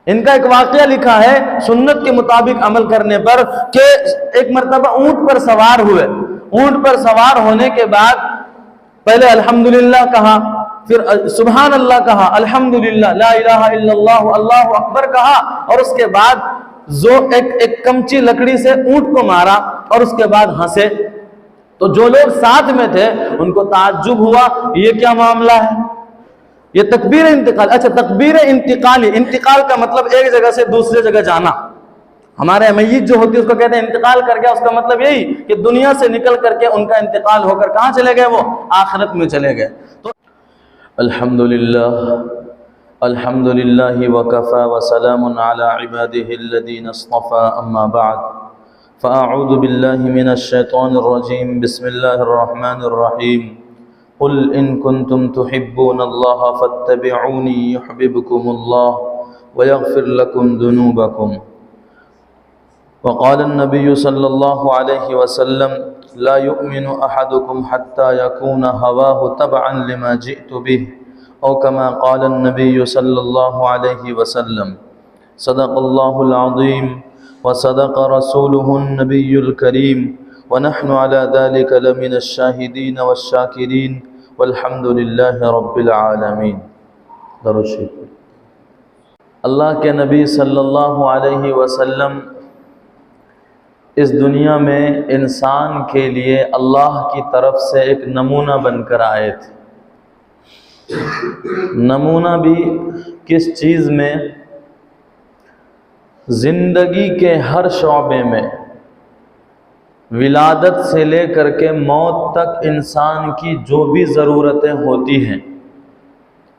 ان کا ایک واقعہ لکھا ہے سنت کے مطابق عمل کرنے پر کہ ایک مرتبہ اونٹ پر سوار ہوئے. اونٹ پر سوار ہونے کے بعد پہلے الحمدللہ کہا، پھر سبحان اللہ کہا، الحمدللہ، لا الہ الا اللہ، اللہ اکبر کہا، اور اس کے بعد ایک کمچی لکڑی سے اونٹ کو مارا اور اس کے بعد ہنسے. تو جو لوگ ساتھ میں تھے ان کو تعجب ہوا، یہ کیا معاملہ ہے؟ یہ تکبیر انتقال. اچھا، تکبیر انتقالی، انتقال کا مطلب ایک جگہ سے دوسرے جگہ جانا. ہمارے میت جو ہوتی ہے اس کو کہتے ہیں انتقال کر گیا. اس کا مطلب یہی کہ دنیا سے نکل کر کے ان کا انتقال ہو کر کہاں چلے گئے؟ وہ آخرت میں چلے گئے. تو الحمدللہ الحمدللہ وکفی وسلام علی عبادہ الذین اصطفی، اما بعد فاعوذ باللہ من الشیطان الرجیم. بسم اللہ الرحمن الرحیم. قل ان کنتم تحبون اللہ فاتبعونی یحببکم اللہ ویغفر لکم ذنوبکم. وقال النبی صلی اللہ علیہ وسلم لا يؤمن احدکم حتی یکون ہواہ تبعا لما جئت به، او کما قال النبی صلی اللہ علیہ وسلم. صدق اللہ العظیم وصدق رسولہ النبی الکریم، ونحن على ذلك لمن الشاہدین والشاکرین، والحمد للہ رب العالمین. درود شریف. اللہ کے نبی صلی اللہ علیہ وسلم اس دنیا میں انسان کے لیے اللہ کی طرف سے ایک نمونہ بن کر آئے تھے. نمونہ بھی کس چیز میں؟ زندگی کے ہر شعبے میں، ولادت سے لے کر کے موت تک انسان کی جو بھی ضرورتیں ہوتی ہیں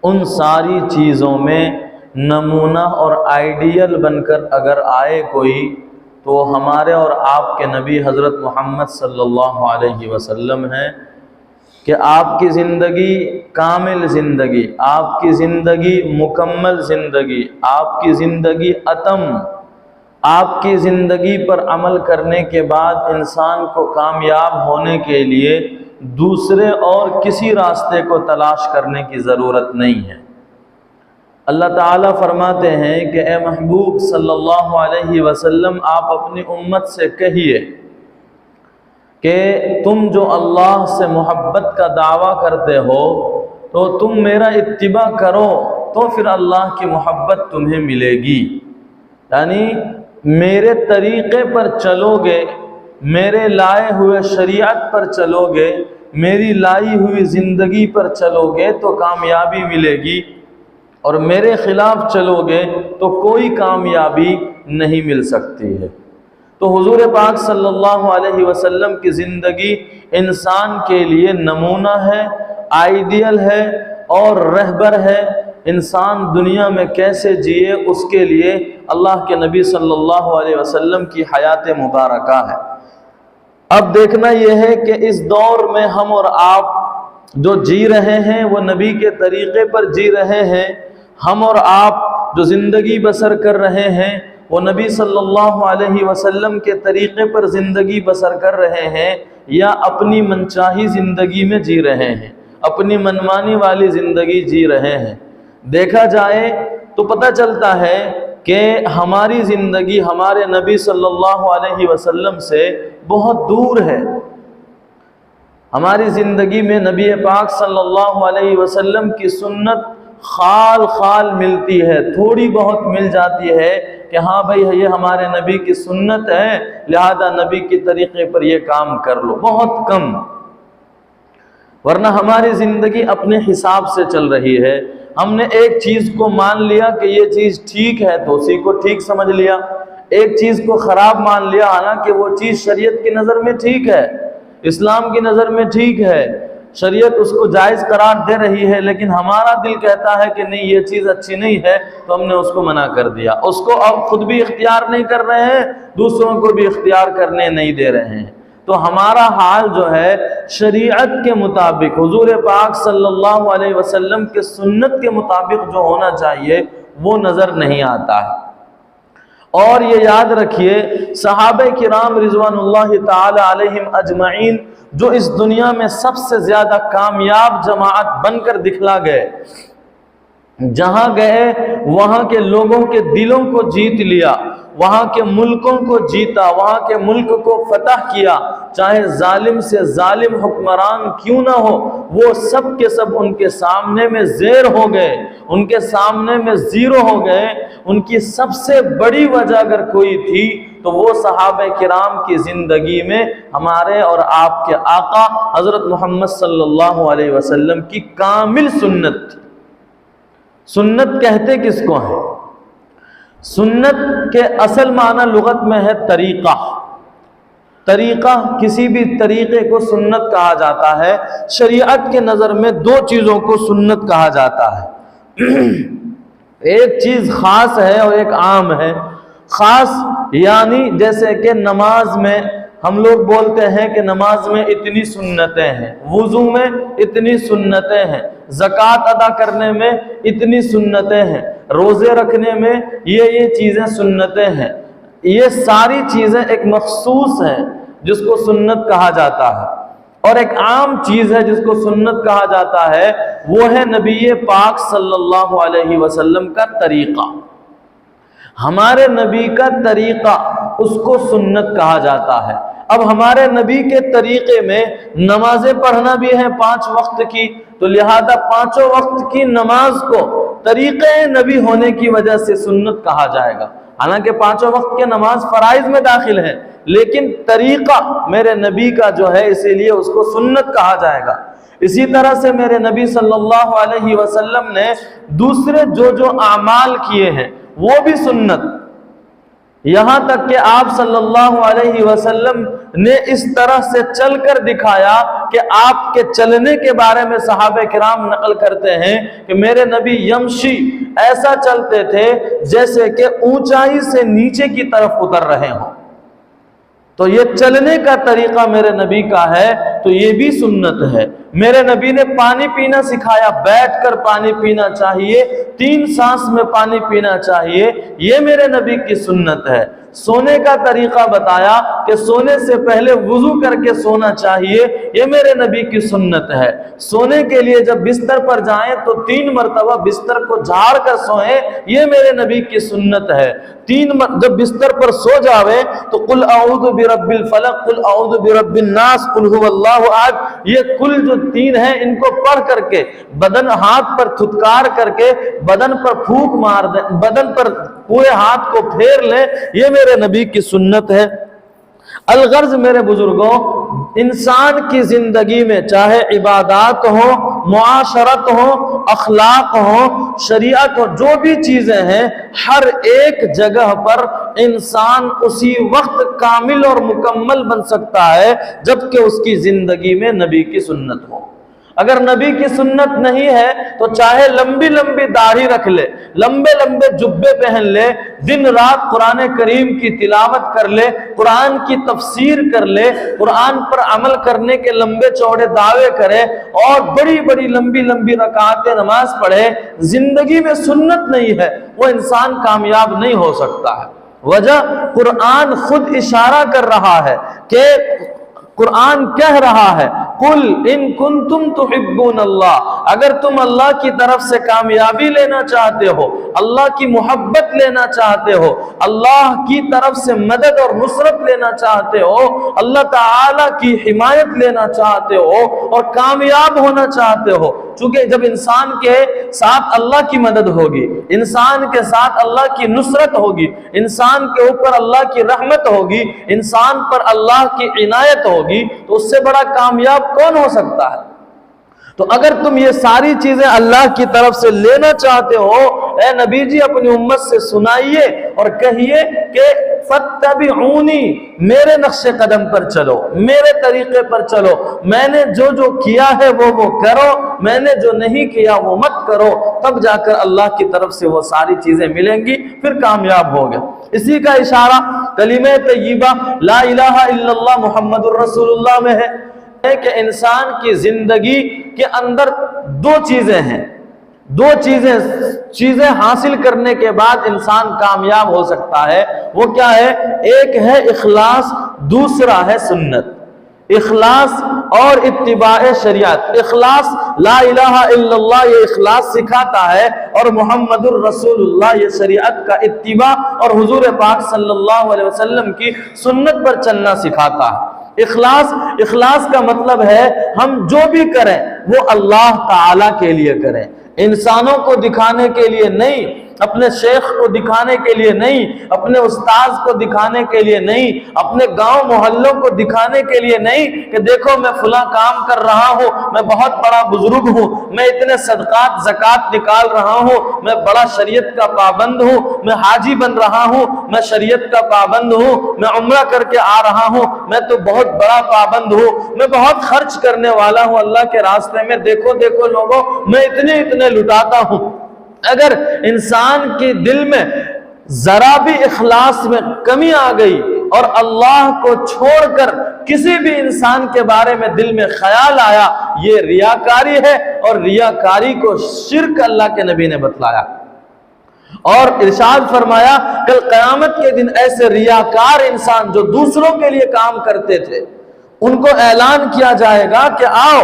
ان ساری چیزوں میں نمونہ اور آئیڈیل بن کر اگر آئے کوئی تو ہمارے اور آپ کے نبی حضرت محمد صلی اللہ علیہ وسلم ہیں. کہ آپ کی زندگی کامل زندگی، آپ کی زندگی مکمل زندگی، آپ کی زندگی اتم، آپ کی زندگی پر عمل کرنے کے بعد انسان کو کامیاب ہونے کے لیے دوسرے اور کسی راستے کو تلاش کرنے کی ضرورت نہیں ہے. اللہ تعالیٰ فرماتے ہیں کہ اے محبوب صلی اللہ علیہ وسلم، آپ اپنی امت سے کہیے کہ تم جو اللہ سے محبت کا دعویٰ کرتے ہو تو تم میرا اتباع کرو تو پھر اللہ کی محبت تمہیں ملے گی. یعنی میرے طریقے پر چلو گے، میرے لائے ہوئے شریعت پر چلو گے، میری لائی ہوئی زندگی پر چلو گے تو کامیابی ملے گی، اور میرے خلاف چلو گے تو کوئی کامیابی نہیں مل سکتی ہے. تو حضور پاک صلی اللہ علیہ وسلم کی زندگی انسان کے لیے نمونہ ہے، آئیڈیل ہے اور رہبر ہے. انسان دنیا میں کیسے جیے اس کے لیے اللہ کے نبی صلی اللہ علیہ وسلم کی حیات مبارکہ ہے. اب دیکھنا یہ ہے کہ اس دور میں ہم اور آپ جو جی رہے ہیں وہ نبی کے طریقے پر جی رہے ہیں. ہم اور آپ جو زندگی بسر کر رہے ہیں وہ نبی صلی اللہ علیہ وسلم کے طریقے پر زندگی بسر کر رہے ہیں یا اپنی منچاہی زندگی میں جی رہے ہیں، اپنی منمانی والی زندگی جی رہے ہیں. دیکھا جائے تو پتہ چلتا ہے کہ ہماری زندگی ہمارے نبی صلی اللہ علیہ وسلم سے بہت دور ہے. ہماری زندگی میں نبی پاک صلی اللہ علیہ وسلم کی سنت خال خال ملتی ہے، تھوڑی بہت مل جاتی ہے کہ ہاں بھائی یہ ہمارے نبی کی سنت ہے لہذا نبی کے طریقے پر یہ کام کر لو، بہت کم. ورنہ ہماری زندگی اپنے حساب سے چل رہی ہے. ہم نے ایک چیز کو مان لیا کہ یہ چیز ٹھیک ہے تو اسی کو ٹھیک سمجھ لیا، ایک چیز کو خراب مان لیا حالانکہ وہ چیز شریعت کی نظر میں ٹھیک ہے، اسلام کی نظر میں ٹھیک ہے، شریعت اس کو جائز قرار دے رہی ہے، لیکن ہمارا دل کہتا ہے کہ نہیں یہ چیز اچھی نہیں ہے تو ہم نے اس کو منع کر دیا. اس کو اب خود بھی اختیار نہیں کر رہے ہیں، دوسروں کو بھی اختیار کرنے نہیں دے رہے ہیں. تو ہمارا حال جو ہے شریعت کے مطابق حضور پاک صلی اللہ علیہ وسلم کے سنت کے مطابق جو ہونا چاہیے وہ نظر نہیں آتا ہے. اور یہ یاد رکھیے صحابہ کرام رضوان اللہ تعالی علیہم اجمعین جو اس دنیا میں سب سے زیادہ کامیاب جماعت بن کر دکھلا گئے، جہاں گئے وہاں کے لوگوں کے دلوں کو جیت لیا، وہاں کے ملکوں کو جیتا، وہاں کے ملک کو فتح کیا، چاہے ظالم سے ظالم حکمران کیوں نہ ہو، وہ سب کے سب ان کے سامنے میں زیر ہو گئے، ان کے سامنے میں زیرو ہو گئے۔ ان کی سب سے بڑی وجہ اگر کوئی تھی تو وہ صحابہ کرام کی زندگی میں ہمارے اور آپ کے آقا حضرت محمد صلی اللہ علیہ وسلم کی کامل سنت تھی۔ سنت کہتے کس کو ہے؟ سنت کے اصل معنی لغت میں ہے طریقہ۔ طریقہ، کسی بھی طریقے کو سنت کہا جاتا ہے۔ شریعت کے نظر میں دو چیزوں کو سنت کہا جاتا ہے، ایک چیز خاص ہے اور ایک عام ہے۔ خاص یعنی جیسے کہ نماز میں ہم لوگ بولتے ہیں کہ نماز میں اتنی سنتیں ہیں، وضو میں اتنی سنتیں ہیں، زکوٰۃ ادا کرنے میں اتنی سنتیں ہیں، روزے رکھنے میں یہ چیزیں سنتیں ہیں۔ یہ ساری چیزیں ایک مخصوص ہیں جس کو سنت کہا جاتا ہے، اور ایک عام چیز ہے جس کو سنت کہا جاتا ہے، وہ ہے نبی پاک صلی اللہ علیہ وسلم کا طریقہ۔ ہمارے نبی کا طریقہ، اس کو سنت کہا جاتا ہے۔ اب ہمارے نبی کے طریقے میں نمازیں پڑھنا بھی ہے 5 وقت کی، تو لہذا 5 وقت کی نماز کو طریقے نبی ہونے کی وجہ سے سنت کہا جائے گا۔ حالانکہ 5 وقت کے نماز فرائض میں داخل ہے، لیکن طریقہ میرے نبی کا جو ہے اسی لیے اس کو سنت کہا جائے گا۔ اسی طرح سے میرے نبی صلی اللہ علیہ وسلم نے دوسرے جو اعمال کیے ہیں وہ بھی سنت، یہاں تک کہ آپ صلی اللہ علیہ وسلم نے اس طرح سے چل کر دکھایا کہ آپ کے چلنے کے بارے میں صحابہ کرام نقل کرتے ہیں کہ میرے نبی یمشی، ایسا چلتے تھے جیسے کہ اونچائی سے نیچے کی طرف اتر رہے ہوں۔ تو یہ چلنے کا طریقہ میرے نبی کا ہے، تو یہ بھی سنت ہے۔ میرے نبی نے پانی پینا سکھایا، بیٹھ کر پانی پینا چاہیے، 3 سانس میں پانی پینا چاہیے، یہ میرے نبی کی سنت ہے۔ سونے کا طریقہ بتایا کہ سونے سے پہلے وضو کر کے سونا چاہیے، یہ میرے نبی کی سنت ہے۔ سونے کے لیے جب بستر پر جائیں تو 3 مرتبہ بستر کو جھاڑ کر سوئیں، یہ میرے نبی کی سنت ہے۔ جب بستر پر سو جاوے تو قل اعوذ برب الفلق، قل اعوذ برب الناس، قل هو اللہ احد، یہ کل جو 3 ہیں ان کو پڑھ کر کے بدن ہاتھ پر تھتکار کر کے بدن پر پھونک مار دیں، بدن پر پورے ہاتھ کو پھیر لیں، یہ میرے نبی کی سنت ہے۔ الغرض میرے بزرگوں، انسان کی زندگی میں چاہے عبادات ہو، معاشرت ہو، اخلاق ہو، شریعت ہو، جو بھی چیزیں ہیں، ہر ایک جگہ پر انسان اسی وقت کامل اور مکمل بن سکتا ہے جبکہ اس کی زندگی میں نبی کی سنت ہو۔ اگر نبی کی سنت نہیں ہے تو چاہے لمبی لمبی داڑھی رکھ لے، لمبے لمبے جبے پہن لے، دن رات قرآن کریم کی تلاوت کر لے، قرآن کی تفسیر کر لے، قرآن پر عمل کرنے کے لمبے چوڑے دعوے کرے اور بڑی بڑی لمبی لمبی رکعتیں نماز پڑھے، زندگی میں سنت نہیں ہے، وہ انسان کامیاب نہیں ہو سکتا ہے۔ وجہ قرآن خود اشارہ کر رہا ہے کہ قرآن کہہ رہا ہے قل ان کنتم تحبون اللہ، اگر تم اللہ کی طرف سے کامیابی لینا چاہتے ہو، اللہ کی محبت لینا چاہتے ہو، اللہ کی طرف سے مدد اور نصرت لینا چاہتے ہو، اللہ تعالی کی حمایت لینا چاہتے ہو اور کامیاب ہونا چاہتے ہو، چونکہ جب انسان کے ساتھ اللہ کی مدد ہوگی، انسان کے ساتھ اللہ کی نصرت ہوگی، انسان کے اوپر اللہ کی رحمت ہوگی، انسان پر اللہ کی عنایت ہوگی، تو اس سے بڑا کامیاب کون ہو سکتا ہے؟ تو اگر تم یہ ساری چیزیں اللہ کی طرف سے لینا چاہتے ہو، اے نبی جی اپنی امت سے سنائیے اور کہیے کہ فَاتَّبِعُونِی، میرے نقش قدم پر چلو، میرے طریقے پر چلو، میں نے جو کیا ہے وہ کرو، میں نے جو نہیں کیا وہ مت کرو، تب جا کر اللہ کی طرف سے وہ ساری چیزیں ملیں گی، پھر کامیاب ہوگے۔ اسی کا اشارہ کلمہ طیبہ لا الہ الا اللہ محمد الرسول اللہ میں ہے کہ انسان کی زندگی کے اندر 2 چیزیں ہیں، 2 چیزیں حاصل کرنے کے بعد انسان کامیاب ہو سکتا ہے۔ وہ کیا ہے؟ ایک ہے اخلاص، دوسرا ہے سنت۔ اخلاص اور اتباع شریعت۔ اخلاص لا الہ الا اللہ یہ اخلاص سکھاتا ہے، اور محمد الرسول اللہ یہ شریعت کا اتباع اور حضور پاک صلی اللہ علیہ وسلم کی سنت پر چلنا سکھاتا ہے۔ اخلاص کا مطلب ہے ہم جو بھی کریں وہ اللہ تعالی کے لیے کریں، انسانوں کو دکھانے کے لیے نہیں، اپنے شیخ کو دکھانے کے لیے نہیں، اپنے استاذ کو دکھانے کے لیے نہیں، اپنے گاؤں محلوں کو دکھانے کے لیے نہیں کہ دیکھو میں فلاں کام کر رہا ہوں، میں بہت بڑا بزرگ ہوں، میں اتنے صدقات زکوٰۃ نکال رہا ہوں، میں بڑا شریعت کا پابند ہوں، میں حاجی بن رہا ہوں، میں شریعت کا پابند ہوں، میں عمرہ کر کے آ رہا ہوں، میں تو بہت بڑا پابند ہوں، میں بہت خرچ کرنے والا ہوں اللہ کے راستے میں، دیکھو دیکھو لوگوں میں اتنے لٹاتا ہوں۔ اگر انسان کے دل میں ذرا بھی اخلاص میں کمی آ گئی اور اللہ کو چھوڑ کر کسی بھی انسان کے بارے میں دل میں خیال آیا، یہ ریاکاری ہے، اور ریاکاری کو شرک اللہ کے نبی نے بتلایا۔ اور ارشاد فرمایا کل قیامت کے دن ایسے ریاکار انسان جو دوسروں کے لیے کام کرتے تھے، ان کو اعلان کیا جائے گا کہ آؤ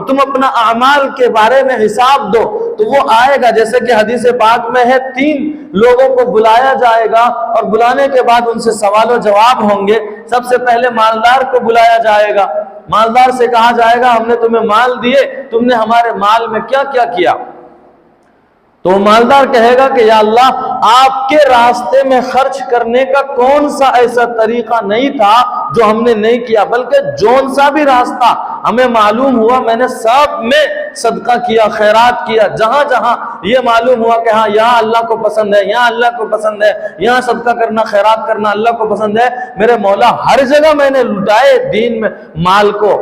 تم اپنا اعمال کے بارے میں حساب دو، تو وہ آئے گا، جیسے کہ حدیث پاک میں ہے 3 لوگوں کو بلایا جائے گا، اور بلانے کے بعد ان سے سوال و جواب ہوں گے۔ سب سے پہلے مالدار کو بلایا جائے گا، مالدار سے کہا جائے گا ہم نے تمہیں مال دیے، تم نے ہمارے مال میں کیا کیا کیا؟ تو مالدار کہے گا کہ یا اللہ آپ کے راستے میں خرچ کرنے کا کون سا ایسا طریقہ نہیں تھا جو ہم نے نہیں کیا، بلکہ جون سا بھی راستہ ہمیں معلوم ہوا میں نے سب میں صدقہ کیا، خیرات کیا، جہاں جہاں یہ معلوم ہوا کہ ہاں یہاں اللہ کو پسند ہے، یہاں اللہ کو پسند ہے، یہاں صدقہ کرنا خیرات کرنا اللہ کو پسند ہے، میرے مولا ہر جگہ میں نے لٹائے دین میں مال کو۔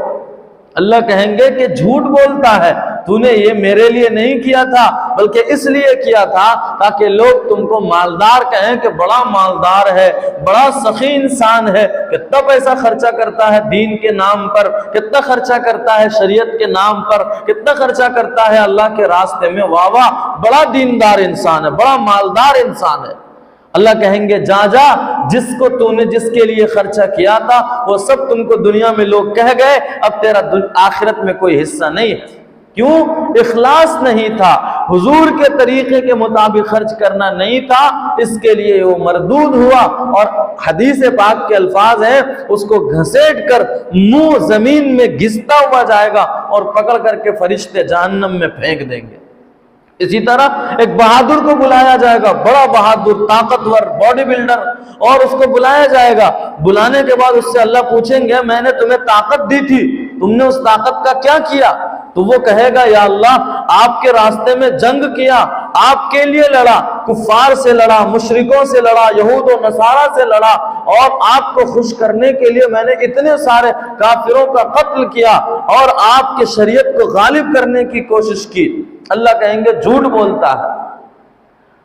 اللہ کہیں گے کہ جھوٹ بولتا ہے، تو نے یہ میرے لیے نہیں کیا تھا بلکہ اس لیے کیا تھا تاکہ لوگ تم کو مالدار کہیں کہ بڑا مالدار ہے، بڑا سخی انسان ہے، کتنا پیسہ خرچہ کرتا ہے دین کے نام پر، کتنا خرچہ کرتا ہے شریعت کے نام پر، کتنا خرچہ کرتا ہے اللہ کے راستے میں، واہ واہ بڑا دیندار انسان ہے، بڑا مالدار انسان ہے۔ اللہ کہیں گے جا جا، جس کو تو نے جس کے لیے خرچہ کیا تھا وہ سب تم کو دنیا میں لوگ کہہ گئے، اب تیرا آخرت میں کوئی حصہ نہیں ہے۔ کیوں؟ اخلاص نہیں تھا، حضور کے طریقے کے مطابق خرچ کرنا نہیں تھا، اس کے لیے وہ مردود ہوا، اور حدیث پاک کے الفاظ ہیں اس کو گھسیٹ کر منہ زمین میں گھستا ہوا جائے گا اور پکڑ کر کے فرشتے جہنم میں پھینک دیں گے۔ اسی طرح ایک بہادر کو بلایا جائے گا، بڑا بہادر طاقتور باڈی بلڈر، اور اس کو بلایا جائے گا، بلانے کے بعد اس سے اللہ پوچھیں گے میں نے تمہیں طاقت دی تھی، تم نے اس طاقت کا کیا کیا؟ تو وہ کہے گا یا اللہ آپ کے راستے میں جنگ کیا، آپ کے لیے لڑا، کفار سے لڑا، مشرکوں سے لڑا، یہود و نصارہ سے لڑا، اور آپ کو خوش کرنے کے لیے میں نے اتنے سارے کافروں کا قتل کیا اور آپ کے شریعت کو غالب کرنے کی کوشش کی۔ اللہ کہیں گے جھوٹ بولتا ہے،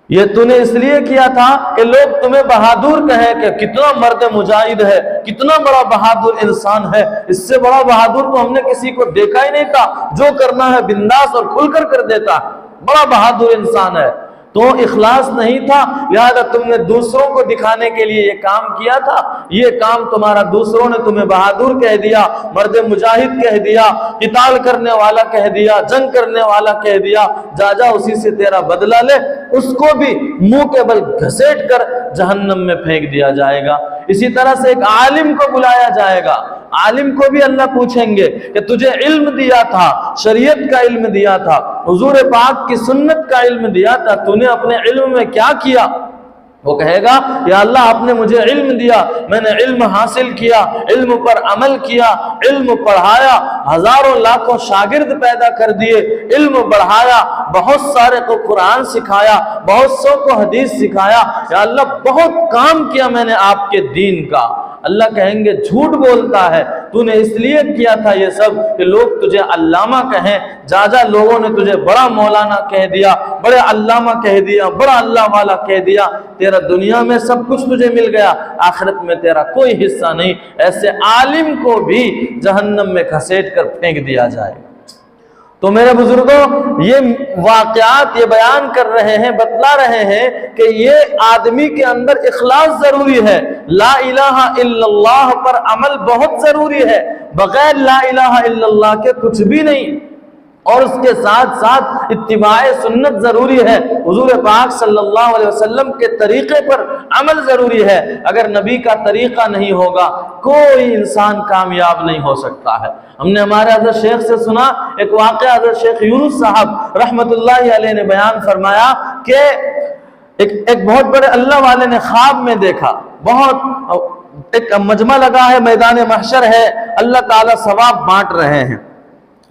یہ تو نے اس لیے کیا تھا کہ لوگ تمہیں بہادر کہیں کہ کتنا مرد مجاہد ہے، کتنا بڑا بہادر انسان ہے، اس سے بڑا بہادر تو ہم نے کسی کو دیکھا ہی نہیں تھا، جو کرنا ہے بنداس اور کھل کر کر دیتا، بڑا بہادر انسان ہے۔ تو اخلاص نہیں تھا، لہذا تم نے دوسروں کو دکھانے کے لیے یہ کام کیا تھا، یہ کام تمہارا دوسروں نے تمہیں بہادر کہہ دیا، مرد مجاہد کہہ دیا، قتال کرنے والا کہہ دیا، جنگ کرنے والا کہہ دیا، جا جا اسی سے تیرا بدلہ لے، اس کو بھی منہ کے بل گھسیٹ کر جہنم میں پھینک دیا جائے گا۔ اسی طرح سے ایک عالم کو بلایا جائے گا، عالم کو بھی اللہ پوچھیں گے کہ تجھے علم دیا تھا، شریعت کا علم دیا تھا، حضور پاک کی سنت کا علم دیا تھا، تو نے اپنے علم میں کیا کیا؟ وہ کہے گا یا اللہ آپ نے مجھے علم دیا، میں نے علم حاصل کیا، علم پر عمل کیا، علم پڑھایا، ہزاروں لاکھوں شاگرد پیدا کر دیے، علم بڑھایا، بہت سارے کو قرآن سکھایا، بہت سو کو حدیث سکھایا، یا اللہ بہت کام کیا میں نے آپ کے دین کا۔ اللہ کہیں گے جھوٹ بولتا ہے، تو نے اس لیے کیا تھا یہ سب کہ لوگ تجھے علامہ کہیں، جا جا لوگوں نے تجھے بڑا مولانا کہہ دیا، بڑے علامہ کہہ دیا، بڑا اللہ والا کہہ دیا، تیرا دنیا میں سب کچھ تجھے مل گیا، آخرت میں تیرا کوئی حصہ نہیں۔ ایسے عالم کو بھی جہنم میں گھسیٹ کر پھینک دیا جائے۔ تو میرے بزرگوں یہ واقعات یہ بیان کر رہے ہیں، بتلا رہے ہیں کہ یہ آدمی کے اندر اخلاص ضروری ہے، لا الہ الا اللہ پر عمل بہت ضروری ہے، بغیر لا الہ الا اللہ کے کچھ بھی نہیں، اور اس کے ساتھ ساتھ اتباع سنت ضروری ہے، حضور پاک صلی اللہ علیہ وسلم کے طریقے پر عمل ضروری ہے۔ اگر نبی کا طریقہ نہیں ہوگا کوئی انسان کامیاب نہیں ہو سکتا ہے۔ ہم نے ہمارے حضرت شیخ سے سنا ایک واقعہ، حضرت شیخ یونس صاحب رحمت اللہ علیہ نے بیان فرمایا کہ ایک بہت بڑے اللہ والے نے خواب میں دیکھا، بہت ایک مجمع لگا ہے، میدان محشر ہے، اللہ تعالیٰ ثواب بانٹ رہے ہیں،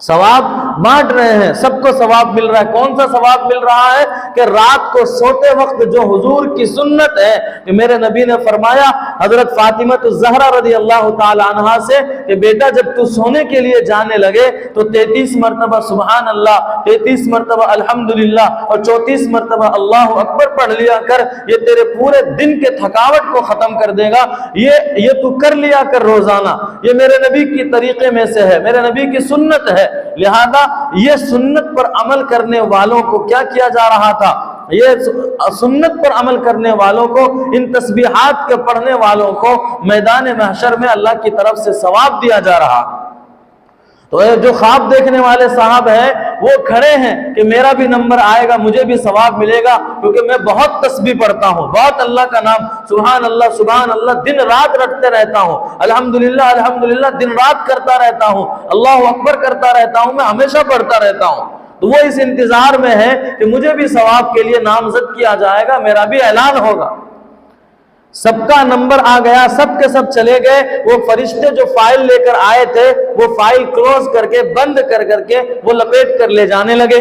ثواب بانٹ رہے ہیں، سب کو ثواب مل رہا ہے۔ کون سا ثواب مل رہا ہے کہ رات کو سوتے وقت جو حضور کی سنت ہے کہ میرے نبی نے فرمایا حضرت فاطمہ الزہرا رضی اللہ تعالی عنہا سے کہ بیٹا جب تو سونے کے لیے جانے لگے تو 33 مرتبہ سبحان اللہ، 33 مرتبہ الحمدللہ اور 34 مرتبہ اللہ اکبر پڑھ لیا کر، یہ تیرے پورے دن کے تھکاوٹ کو ختم کر دے گا، یہ تو کر لیا کر روزانہ، یہ میرے نبی کی طریقے میں سے ہے، میرے نبی کی سنت ہے۔ لہذا یہ سنت پر عمل کرنے والوں کو کیا کیا جا رہا تھا، یہ سنت پر عمل کرنے والوں کو، ان تسبیحات کے پڑھنے والوں کو میدان محشر میں اللہ کی طرف سے ثواب دیا جا رہا۔ تو جو خواب دیکھنے والے صاحب ہیں وہ کھڑے ہیں کہ میرا بھی نمبر آئے گا، مجھے بھی ثواب ملے گا، کیونکہ میں بہت تسبیح پڑھتا ہوں، بہت اللہ کا نام سبحان اللہ دن رات رٹتے رہتا ہوں، الحمدللہ الحمدللہ دن رات کرتا رہتا ہوں، اللہ اکبر کرتا رہتا ہوں، میں ہمیشہ پڑھتا رہتا ہوں۔ تو وہ اس انتظار میں ہے کہ مجھے بھی ثواب کے لیے نامزد کیا جائے گا، میرا بھی اعلان ہوگا۔ سب کا نمبر آ گیا، سب کے سب چلے گئے، وہ فرشتے جو فائل لے کر آئے تھے وہ فائل کلوز کر کے بند کر کے وہ لپیٹ کر لے جانے لگے۔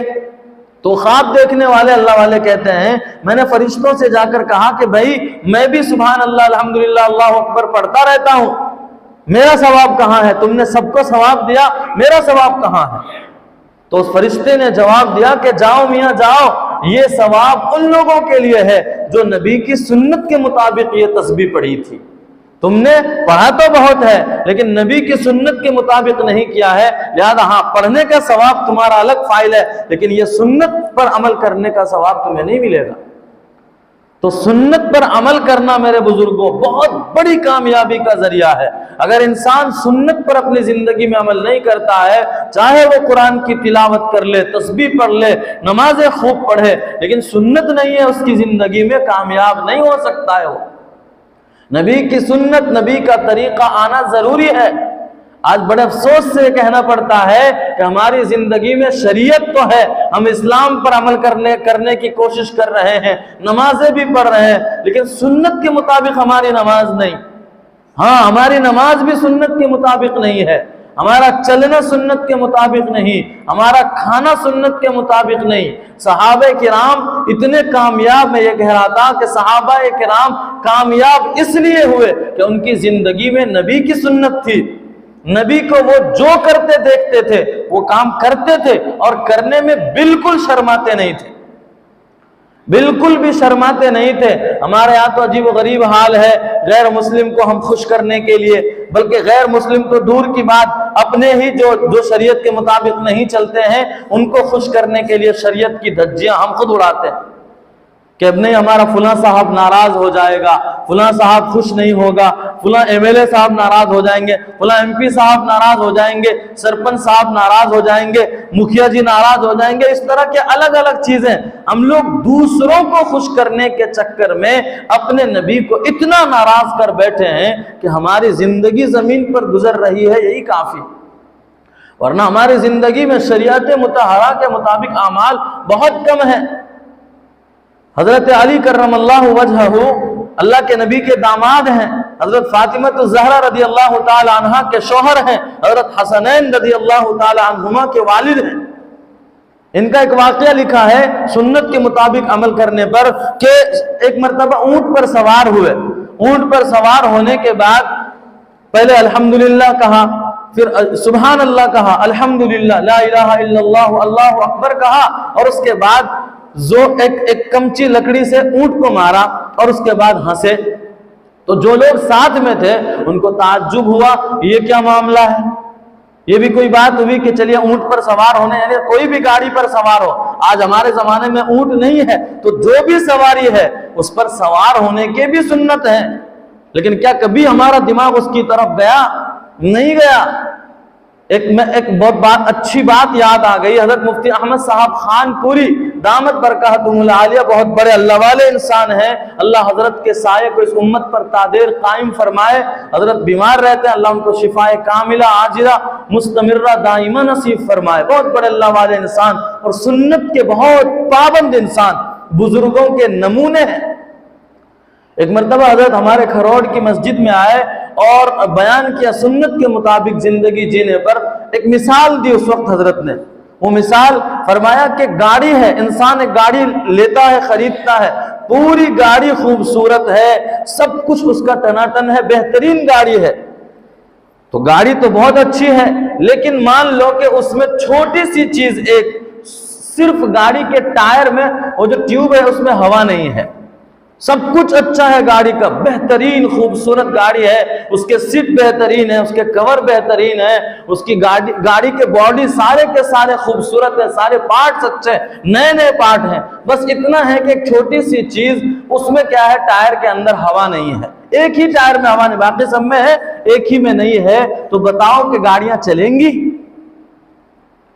تو خواب دیکھنے والے اللہ والے کہتے ہیں میں نے فرشتوں سے جا کر کہا کہ بھائی میں بھی سبحان اللہ الحمدللہ اللہ اکبر پڑھتا رہتا ہوں، میرا ثواب کہاں ہے؟ تم نے سب کو ثواب دیا، میرا ثواب کہاں ہے؟ تو اس فرشتے نے جواب دیا کہ جاؤ میاں جاؤ، یہ ثواب ان لوگوں کے لیے ہے جو نبی کی سنت کے مطابق یہ تسبیح پڑھی تھی۔ تم نے پڑھا تو بہت ہے لیکن نبی کی سنت کے مطابق نہیں کیا ہے، لہذا ہاں پڑھنے کا ثواب تمہارا الگ فائل ہے لیکن یہ سنت پر عمل کرنے کا ثواب تمہیں نہیں ملے گا۔ تو سنت پر عمل کرنا میرے بزرگوں بہت بڑی کامیابی کا ذریعہ ہے۔ اگر انسان سنت پر اپنی زندگی میں عمل نہیں کرتا ہے، چاہے وہ قرآن کی تلاوت کر لے، تسبیح پڑھ لے، نمازیں خوب پڑھے، لیکن سنت نہیں ہے اس کی زندگی میں، کامیاب نہیں ہو سکتا ہے۔ وہ نبی کی سنت، نبی کا طریقہ آنا ضروری ہے۔ آج بڑے افسوس سے کہنا پڑتا ہے کہ ہماری زندگی میں شریعت تو ہے، ہم اسلام پر عمل کرنے کی کوشش کر رہے ہیں، نمازیں بھی پڑھ رہے ہیں، لیکن سنت کے مطابق ہماری نماز نہیں۔ ہاں ہماری نماز بھی سنت کے مطابق نہیں ہے، ہمارا چلنا سنت کے مطابق نہیں، ہمارا کھانا سنت کے مطابق نہیں۔ صحابہ کرام اتنے کامیاب، میں یہ کہہ رہا تھا کہ صحابہ کرام کامیاب اس لیے ہوئے کہ ان کی زندگی میں نبی کی سنت تھی، نبی کو وہ جو کرتے دیکھتے تھے وہ کام کرتے تھے اور کرنے میں بالکل شرماتے نہیں تھے، بالکل بھی شرماتے نہیں تھے۔ ہمارے یہاں تو عجیب و غریب حال ہے، غیر مسلم کو ہم خوش کرنے کے لیے، بلکہ غیر مسلم تو دور کی بات، اپنے ہی جو شریعت کے مطابق نہیں چلتے ہیں ان کو خوش کرنے کے لیے شریعت کی دھجیاں ہم خود اڑاتے ہیں کہ اب نہیں ہمارا فلاں صاحب ناراض ہو جائے گا، فلاں صاحب خوش نہیں ہوگا، فلاں ایم ایل اے صاحب ناراض ہو جائیں گے، فلاں ایم پی صاحب ناراض ہو جائیں گے، سرپنچ صاحب ناراض ہو جائیں گے، مکھیا جی ناراض ہو جائیں گے۔ اس طرح کے الگ الگ چیزیں ہم لوگ دوسروں کو خوش کرنے کے چکر میں اپنے نبی کو اتنا ناراض کر بیٹھے ہیں کہ ہماری زندگی زمین پر گزر رہی ہے، یہی کافی، ورنہ ہماری زندگی میں شریعت مطہرہ کے مطابق اعمال بہت کم ہیں۔ حضرت علی کرم اللہ وجہہ اللہ کے نبی کے داماد ہیں، حضرت فاطمہ الزہرا رضی اللہ تعالی عنہ کے شوہر ہیں، حضرت حسنین رضی اللہ تعالی عنہما کے والد ہیں۔ ان کا ایک واقعہ لکھا ہے سنت کے مطابق عمل کرنے پر کہ ایک مرتبہ اونٹ پر سوار ہوئے، اونٹ پر سوار ہونے کے بعد پہلے الحمدللہ کہا، پھر سبحان اللہ کہا، الحمدللہ لا الہ الا اللہ اللہ اکبر کہا، اور اس کے بعد ایک کمچی لکڑی سے اونٹ کو مارا اور اس کے بعد ہنسے۔ تو جو لوگ ساتھ میں تھے ان کو تعجب ہوا، یہ کیا معاملہ ہے؟ یہ بھی کوئی بات ہوئی کہ چلیے اونٹ پر سوار ہونے، یعنی کوئی بھی گاڑی پر سوار ہو، آج ہمارے زمانے میں اونٹ نہیں ہے تو جو بھی سواری ہے اس پر سوار ہونے کے بھی سنت ہے، لیکن کیا کبھی ہمارا دماغ اس کی طرف گیا؟ نہیں گیا۔ ایک بہت اچھی بات یاد آ گئی. حضرت مفتی احمد صاحب خان پوری دامت برکاتہم العالیہ بہت بڑے اللہ والے انسان ہیں. اللہ حضرت کے سائے کو اس امت پر تادیر قائم فرمائے. حضرت بیمار رہتے ہیں، اللہ ان کو شفائے کاملہ عاجلہ مستمرہ دائمہ نصیب فرمائے. بہت بڑے اللہ والے انسان اور سنت کے بہت پابند انسان، بزرگوں کے نمونے ہیں. ایک مرتبہ حضرت ہمارے کھروڑ کی مسجد میں آئے اور بیان کیا سنت کے مطابق زندگی جینے پر. ایک مثال دی اس وقت حضرت نے. وہ مثال فرمایا کہ گاڑی ہے، انسان ایک گاڑی لیتا ہے، خریدتا ہے، پوری گاڑی خوبصورت ہے، سب کچھ اس کا ٹناٹن ہے، بہترین گاڑی ہے. تو گاڑی تو بہت اچھی ہے، لیکن مان لو کہ اس میں چھوٹی سی چیز، ایک صرف گاڑی کے ٹائر میں وہ جو ٹیوب ہے اس میں ہوا نہیں ہے. سب کچھ اچھا ہے گاڑی کا، بہترین خوبصورت گاڑی ہے، اس کے سیٹ بہترین ہے، اس کے کور بہترین ہے، اس کی گاڑی کے باڈی سارے کے سارے خوبصورت ہے، سارے پارٹس اچھے نئے نئے پارٹ ہیں. بس اتنا ہے کہ ایک چھوٹی سی چیز اس میں کیا ہے، ٹائر کے اندر ہوا نہیں ہے. ایک ہی ٹائر میں ہوا نہیں، باقی سب میں ہے، ایک ہی میں نہیں ہے. تو بتاؤ کہ گاڑیاں چلیں گی؟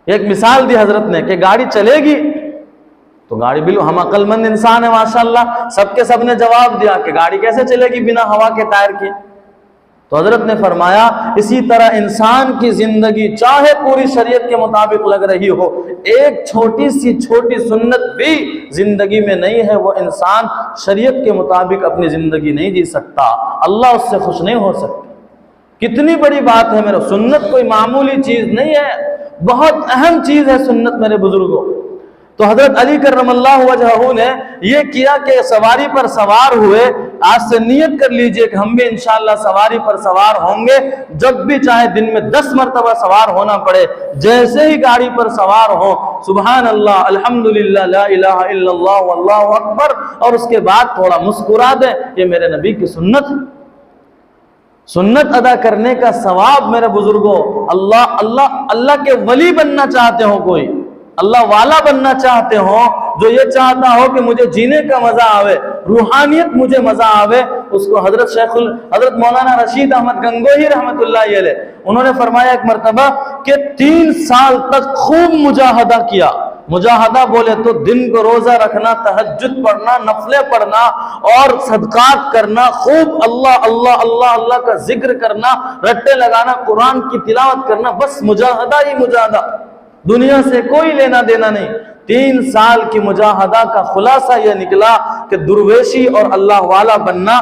ایک مثال دی حضرت نے کہ گاڑی چلے گی. تو گاڑی بالکل، ہم عقل مند انسان ہیں ماشاءاللہ، سب کے سب نے جواب دیا کہ گاڑی کیسے چلے گی بنا ہوا کے ٹائر کے. تو حضرت نے فرمایا اسی طرح انسان کی زندگی چاہے پوری شریعت کے مطابق لگ رہی ہو، ایک چھوٹی سی چھوٹی سنت بھی زندگی میں نہیں ہے، وہ انسان شریعت کے مطابق اپنی زندگی نہیں جی سکتا، اللہ اس سے خوش نہیں ہو سکتا. کتنی بڑی بات ہے میرا. سنت کوئی معمولی چیز نہیں ہے، بہت اہم چیز ہے سنت میرے بزرگوں. تو حضرت علی کرم اللہ وجہہ نے یہ کیا کہ سواری پر سوار ہوئے. آج سے نیت کر لیجئے کہ ہم بھی انشاءاللہ سواری پر سوار ہوں گے، جب بھی چاہے دن میں 10 مرتبہ سوار ہونا پڑے، جیسے ہی گاڑی پر سوار ہو سبحان اللہ، الحمدللہ، لا الہ الا اللہ واللہ اکبر، اور اس کے بعد تھوڑا مسکرا دیں. یہ میرے نبی کی سنت ہے. سنت ادا کرنے کا ثواب میرے بزرگوں. اللہ کے ولی بننا چاہتے ہو، کوئی اللہ والا بننا چاہتے ہو، جو یہ چاہتا ہو کہ مجھے جینے کا مزہ آوے، روحانیت مجھے مزہ آوے، اس کو حضرت مولانا رشید احمد گنگوہی رحمت اللہ علیہ انہوں نے فرمایا ایک مرتبہ کہ 3 سال تک خوب مجاہدہ کیا. مجاہدہ بولے تو دن کو روزہ رکھنا، تہجد پڑھنا، نفلیں پڑھنا اور صدقات کرنا، خوب اللہ اللہ اللہ اللہ کا ذکر کرنا، رٹے لگانا، قرآن کی تلاوت کرنا، بس مجاہدہ ہی مجاہدہ، دنیا سے کوئی لینا دینا نہیں. 3 سال کی مجاہدہ کا خلاصہ یہ نکلا کہ درویشی اور اللہ والا بننا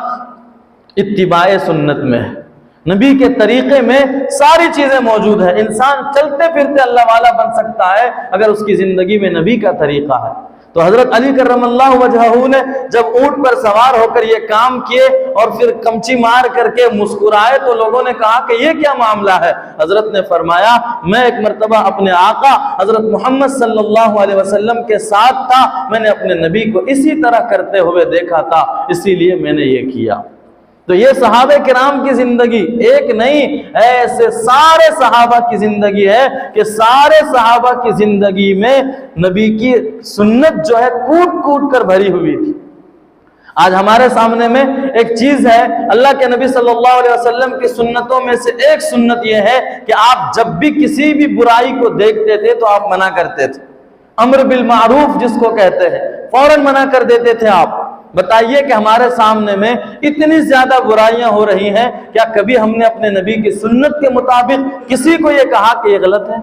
اتباع سنت میں ہے. نبی کے طریقے میں ساری چیزیں موجود ہیں. انسان چلتے پھرتے اللہ والا بن سکتا ہے اگر اس کی زندگی میں نبی کا طریقہ ہے. تو حضرت علی کرم اللہ وجہہ نے جب اونٹ پر سوار ہو کر یہ کام کیے اور پھر کمچی مار کر کے مسکرائے تو لوگوں نے کہا کہ یہ کیا معاملہ ہے. حضرت نے فرمایا میں ایک مرتبہ اپنے آقا حضرت محمد صلی اللہ علیہ وسلم کے ساتھ تھا، میں نے اپنے نبی کو اسی طرح کرتے ہوئے دیکھا تھا، اسی لیے میں نے یہ کیا. تو یہ صحابہ کرام کی زندگی ایک نہیں، ایسے سارے صحابہ کی زندگی ہے کہ سارے صحابہ کی زندگی میں نبی کی سنت جو ہے کوٹ کوٹ کر بھری ہوئی تھی. آج ہمارے سامنے میں ایک چیز ہے، اللہ کے نبی صلی اللہ علیہ وسلم کی سنتوں میں سے ایک سنت یہ ہے کہ آپ جب بھی کسی بھی برائی کو دیکھتے تھے تو آپ منع کرتے تھے. امر بالمعروف جس کو کہتے ہیں، فوراً منع کر دیتے تھے آپ. بتائیے کہ ہمارے سامنے میں اتنی زیادہ برائیاں ہو رہی ہیں، کیا کبھی ہم نے اپنے نبی کی سنت کے مطابق کسی کو یہ کہا کہ یہ غلط ہے؟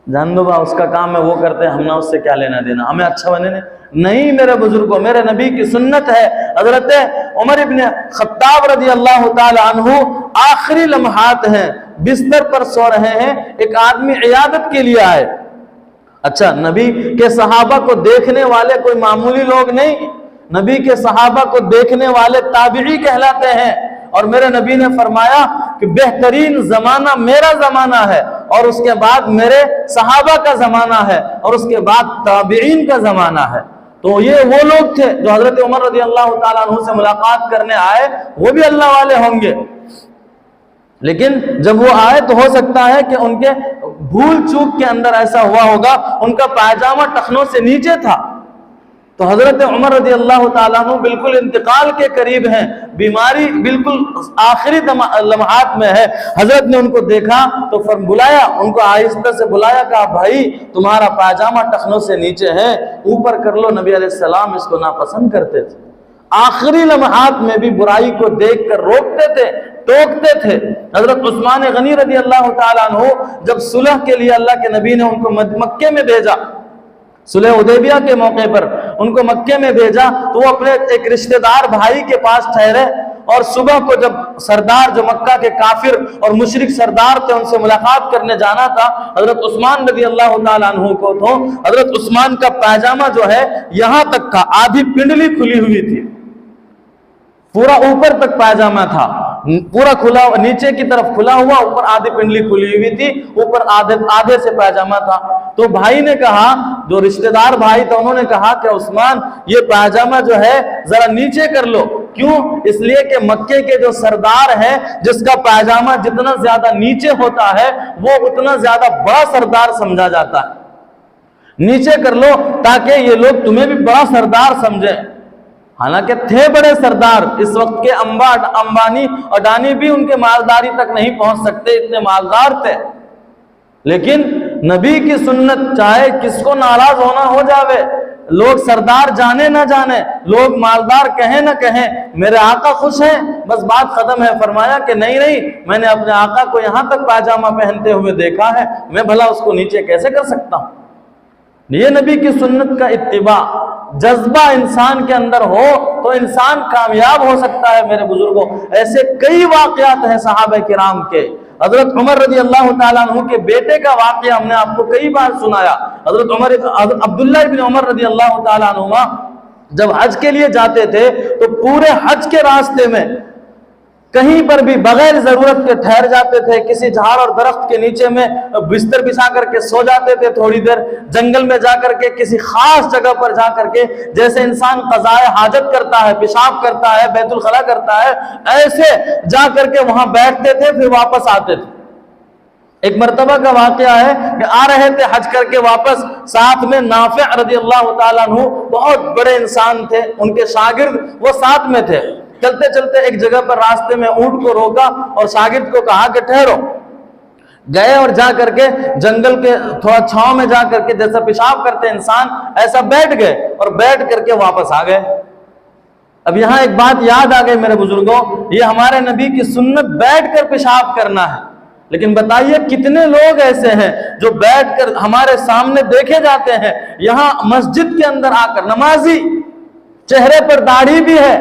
جان دو با اس کا کام ہے، وہ کرتے ہیں، ہم نے اس سے کیا لینا دینا، ہمیں اچھا بنے نہیں. میرے بزرگوں، میرے نبی کی سنت ہے. حضرت عمر ابن خطاب رضی اللہ تعالی عنہ آخری لمحات ہیں، بستر پر سو رہے ہیں، ایک آدمی عیادت کے لیے آئے. اچھا، نبی کے صحابہ کو دیکھنے والے کوئی معمولی لوگ نہیں، نبی کے صحابہ کو دیکھنے والے تابعی کہلاتے ہیں. اور میرے نبی نے فرمایا کہ بہترین زمانہ میرا زمانہ ہے، اور اس کے بعد میرے صحابہ کا زمانہ ہے، اور اس کے بعد تابعین کا زمانہ ہے. تو یہ وہ لوگ تھے جو حضرت عمر رضی اللہ تعالیٰ عنہ سے ملاقات کرنے آئے، وہ بھی اللہ والے ہوں گے، لیکن جب وہ آئے تو ہو سکتا ہے کہ ان کے بھول چوک کے اندر ایسا ہوا ہوگا، ان کا پائجامہ ٹخنوں سے نیچے تھا. تو حضرت عمر رضی اللہ تعالیٰ عنہ بالکل انتقال کے قریب ہیں، بیماری بالکل آخری لمحات میں ہے۔ حضرت نے ان کو دیکھا تو بلایا، ان کو آہستہ سے بلایا، کہا بھائی تمہارا پاجامہ ٹخنوں سے نیچے ہے، اوپر کر لو۔ نبی علیہ السلام اس کو ناپسند کرتے تھے، آخری لمحات میں بھی برائی کو دیکھ کر روکتے تھے، ٹوکتے تھے۔ حضرت عثمان غنی رضی اللہ تعالیٰ عنہ جب صلح کے لیے اللہ کے نبی نے ان کو مکے میں بھیجا، صلح حدیبیہ کے موقع پر ان کو مکے میں بھیجا، تو وہ اپنے ایک رشتہ دار بھائی کے پاس ٹھہرے، اور صبح کو جب سردار جو مکہ کے کافر اور مشرک سردار تھے ان سے ملاقات کرنے جانا تھا، حضرت عثمان رضی اللہ تعالیٰ عنہ کو تو حضرت عثمان کا پاجامہ جو ہے یہاں تک کا، آدھی پنڈلی کھلی ہوئی تھی، پورا اوپر تک پاجامہ تھا، پورا کھلا، نیچے کی طرف کھلا ہوا، اوپر آدھی پنڈلی کھلی ہوئی تھی، اوپر آدھے سے پاجامہ تھا۔ تو بھائی نے کہا، جو رشتہ دار بھائی تھا، انہوں نے کہا کہ عثمان یہ پاجامہ جو ہے ذرا نیچے کر لو۔ کیوں؟ اس لیے کہ مکے کے جو سردار ہے، جس کا پاجامہ جتنا زیادہ نیچے ہوتا ہے وہ اتنا زیادہ بڑا سردار سمجھا جاتا ہے، نیچے کر لو تاکہ یہ لوگ تمہیں بھی بڑا سردار سمجھیں۔ حالانکہ تھے بڑے سردار، اس وقت کے امبانی اڈانی بھی ان کے مالداری تک نہیں پہنچ سکتے، اتنے مالدار تھے، لیکن نبی کی سنت چاہے کس کو ناراض ہونا ہو جاوے، لوگ سردار جانے نہ جانے، لوگ مالدار کہیں نہ کہیں، میرے آقا خوش ہیں، بس بات ختم ہے۔ فرمایا کہ نہیں، میں نے اپنے آقا کو یہاں تک پاجامہ پہنتے ہوئے دیکھا ہے، میں بھلا اس کو نیچے کیسے کر سکتا ہوں؟ یہ نبی کی سنت کا اتباع جذبہ انسان کے اندر ہو تو انسان کامیاب ہو سکتا ہے۔ میرے بزرگوں، ایسے کئی واقعات ہیں صحابہ کرام کے۔ حضرت عمر رضی اللہ تعالیٰ عنہ کے بیٹے کا واقعہ ہم نے آپ کو کئی بار سنایا۔ حضرت عبداللہ بن عمر رضی اللہ تعالیٰ عنہ جب حج کے لیے جاتے تھے تو پورے حج کے راستے میں کہیں پر بھی بغیر ضرورت کے ٹھہر جاتے تھے، کسی جھاڑ اور درخت کے نیچے میں بستر بچھا کر کے سو جاتے تھے، تھوڑی دیر جنگل میں جا کر کے کسی خاص جگہ پر جا کر کے، جیسے انسان قضائے حاجت کرتا ہے، پیشاب کرتا ہے، بیت الخلا کرتا ہے، ایسے جا کر کے وہاں بیٹھتے تھے، پھر واپس آتے تھے۔ ایک مرتبہ کا واقعہ ہے کہ آ رہے تھے حج کر کے واپس، ساتھ میں نافع رضی اللہ تعالیٰ عنہ بہت بڑے انسان تھے، ان کے شاگرد وہ ساتھ میں تھے۔ چلتے چلتے ایک جگہ پر راستے میں اونٹ کو روکا اور شاگرد کو کہا کہ ٹھہرو، گئے اور جا کر کے جنگل کے تھوڑا چھاؤں میں جا کر کے جیسا پیشاب کرتے انسان ایسا بیٹھ گئے اور بیٹھ کر کے واپس آ گئے۔ اب یہاں ایک بات یاد آ گئی میرے بزرگوں، یہ ہمارے نبی کی سنت بیٹھ کر پیشاب کرنا ہے، لیکن بتائیے کتنے لوگ ایسے ہیں جو بیٹھ کر ہمارے سامنے دیکھے جاتے ہیں، یہاں مسجد کے اندر آ کر نمازی، چہرے پر داڑھی بھی ہے،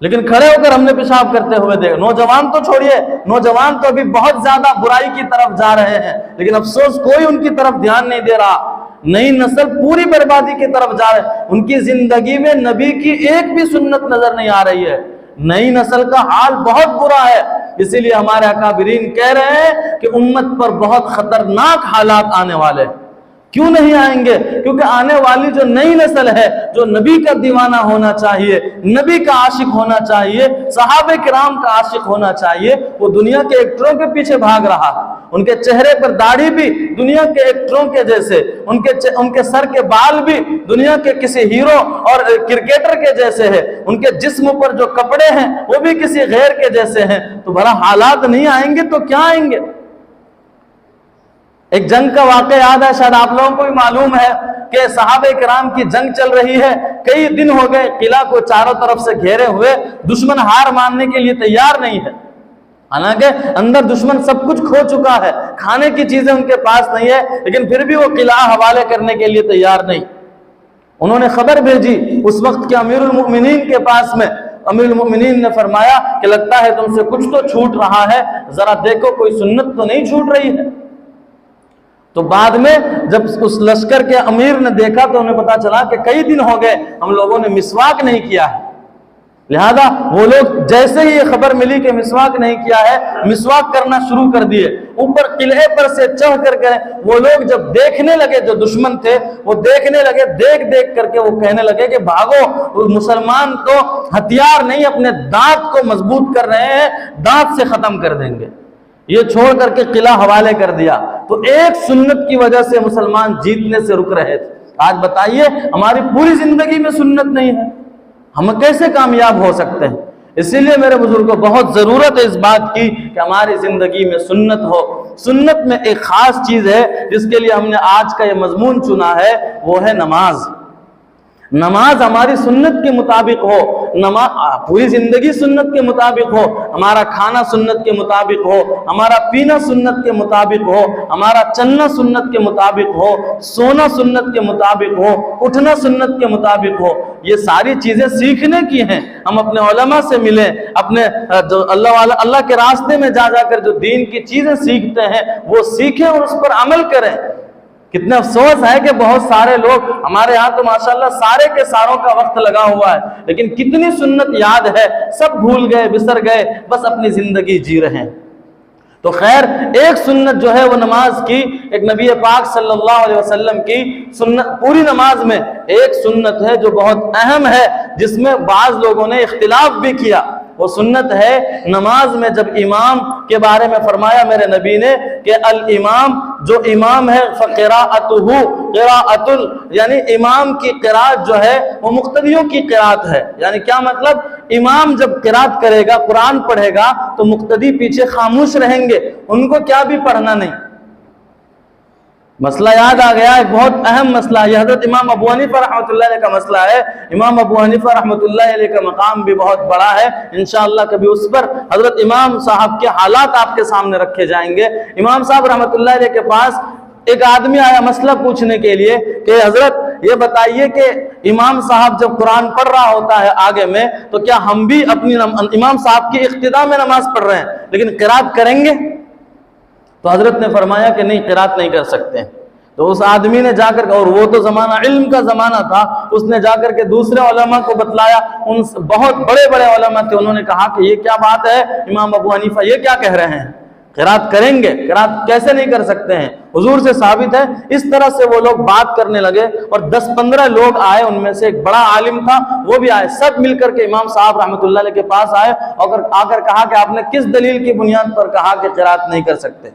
لیکن کھڑے ہو کر ہم نے پیشاب کرتے ہوئے دیکھا۔ نوجوان تو چھوڑیے، نوجوان تو ابھی بہت زیادہ برائی کی طرف جا رہے ہیں، لیکن افسوس کوئی ان کی طرف دھیان نہیں دے رہا۔ نئی نسل پوری بربادی کی طرف جا رہے ہیں، ان کی زندگی میں نبی کی ایک بھی سنت نظر نہیں آ رہی ہے۔ نئی نسل کا حال بہت برا ہے، اسی لیے ہمارے اکابرین کہہ رہے ہیں کہ امت پر بہت خطرناک حالات آنے والے ہیں۔ کیوں نہیں آئیں گے؟ کیونکہ آنے والی جو نئی نسل ہے، جو نبی کا دیوانہ ہونا چاہیے، نبی کا عاشق ہونا چاہیے، صحابہ کرام کا عاشق ہونا چاہیے، وہ دنیا کے ایکٹروں کے پیچھے بھاگ رہا ہے۔ ان کے چہرے پر داڑھی بھی دنیا کے ایکٹروں کے جیسے، ان کے سر کے بال بھی دنیا کے کسی ہیرو اور کرکٹر کے جیسے ہے، ان کے جسم پر جو کپڑے ہیں وہ بھی کسی غیر کے جیسے ہیں۔ تو بھلا حالات نہیں آئیں گے تو کیا آئیں گے؟ ایک جنگ کا واقعہ یاد ہے، شاید آپ لوگوں کو بھی معلوم ہے کہ صحابہ کرام کی جنگ چل رہی ہے، کئی دن ہو گئے قلعہ کو چاروں طرف سے گھیرے ہوئے، دشمن ہار ماننے کے لیے تیار نہیں ہے، حالانکہ اندر دشمن سب کچھ کھو چکا ہے، کھانے کی چیزیں ان کے پاس نہیں ہے، لیکن پھر بھی وہ قلعہ حوالے کرنے کے لیے تیار نہیں۔ انہوں نے خبر بھیجی اس وقت کے امیر المؤمنین کے پاس میں، امیر المؤمنین نے فرمایا کہ لگتا ہے تم سے کچھ تو چھوٹ رہا ہے، ذرا دیکھو کوئی سنت تو نہیں چھوٹ رہی ہے۔ تو بعد میں جب اس لشکر کے امیر نے دیکھا تو انہیں پتا چلا کہ کئی دن ہو گئے ہم لوگوں نے مسواک نہیں کیا ہے، لہذا وہ لوگ جیسے ہی یہ خبر ملی کہ مسواک نہیں کیا ہے، مسواک کرنا شروع کر دیے۔ اوپر قلعے پر سے چڑھ کر کے وہ لوگ جب دیکھنے لگے، جو دشمن تھے وہ دیکھنے لگے، دیکھ کر کے وہ کہنے لگے کہ بھاگو، مسلمان تو ہتھیار نہیں اپنے دانت کو مضبوط کر رہے ہیں، دانت سے ختم کر دیں گے۔ یہ چھوڑ کر کے قلعہ حوالے کر دیا۔ تو ایک سنت کی وجہ سے مسلمان جیتنے سے رک رہے تھے۔ آج بتائیے ہماری پوری زندگی میں سنت نہیں ہے، ہم کیسے کامیاب ہو سکتے ہیں؟ اسی لیے میرے بزرگوں بہت ضرورت ہے اس بات کی کہ ہماری زندگی میں سنت ہو۔ سنت میں ایک خاص چیز ہے جس کے لیے ہم نے آج کا یہ مضمون چنا ہے، وہ ہے نماز۔ نماز ہماری سنت کے مطابق ہو، پوری زندگی سنت کے مطابق ہو، ہمارا کھانا سنت کے مطابق ہو، ہمارا پینا سنت کے مطابق ہو، ہمارا چلنا سنت کے مطابق ہو، سونا سنت کے مطابق ہو، اٹھنا سنت کے مطابق ہو۔ یہ ساری چیزیں سیکھنے کی ہیں، ہم اپنے علماء سے ملیں، اپنے جو اللہ کے راستے میں جا کر جو دین کی چیزیں سیکھتے ہیں وہ سیکھیں اور اس پر عمل کریں۔ کتنا افسوس ہے کہ بہت سارے لوگ ہمارے ہاں تو ماشاءاللہ سارے کے ساروں کا وقت لگا ہوا ہے، لیکن کتنی سنت یاد ہے سب بھول گئے، بسر گئے، بس اپنی زندگی جی رہے ہیں۔ تو خیر، ایک سنت جو ہے وہ نماز کی، ایک نبی پاک صلی اللہ علیہ وسلم کی سنت، پوری نماز میں ایک سنت ہے جو بہت اہم ہے، جس میں بعض لوگوں نے اختلاف بھی کیا۔ وہ سنت ہے نماز میں جب امام کے بارے میں فرمایا میرے نبی نے کہ الامام، جو امام ہے فقراءتہ قراءۃ، یعنی امام کی قرات جو ہے وہ مقتدیوں کی قرات ہے۔ یعنی کیا مطلب؟ امام جب قرات کرے گا، قرآن پڑھے گا تو مقتدی پیچھے خاموش رہیں گے، ان کو کیا بھی پڑھنا نہیں۔ مسئلہ یاد آ گیا، ایک بہت اہم مسئلہ، یہ حضرت امام ابو حنیفہ رحمۃ اللہ علیہ کا مسئلہ ہے۔ امام ابو حنیفہ رحمۃ اللہ علیہ کا مقام بھی بہت بڑا ہے، انشاءاللہ کبھی اس پر حضرت امام صاحب کے حالات آپ کے سامنے رکھے جائیں گے۔ امام صاحب رحمۃ اللہ علیہ کے پاس ایک آدمی آیا مسئلہ پوچھنے کے لیے کہ حضرت یہ بتائیے کہ امام صاحب جب قرآن پڑھ رہا ہوتا ہے آگے میں، تو کیا ہم بھی اپنی امام صاحب کی اقتداء میں نماز پڑھ رہے ہیں لیکن قرات کریں گے؟ تو حضرت نے فرمایا کہ نہیں، قرات نہیں کر سکتے۔ تو اس آدمی نے جا کر، اور وہ تو زمانہ علم کا زمانہ تھا، اس نے جا کر کے دوسرے علماء کو بتلایا، ان بہت بڑے بڑے علماء تھے، انہوں نے کہا کہ یہ کیا بات ہے، امام ابو حنیفہ یہ کیا کہہ رہے ہیں، قرات کریں گے؟ قرات کیسے نہیں کر سکتے ہیں، حضور سے ثابت ہے۔ اس طرح سے وہ لوگ بات کرنے لگے اور 10-15 لوگ آئے، ان میں سے ایک بڑا عالم تھا وہ بھی آئے، سب مل کر کے امام صاحب رحمۃ اللہ علیہ کے پاس آئے اور آ کر کہا کہ آپ نے کس دلیل کی بنیاد پر کہا کہ قرات نہیں کر سکتے؟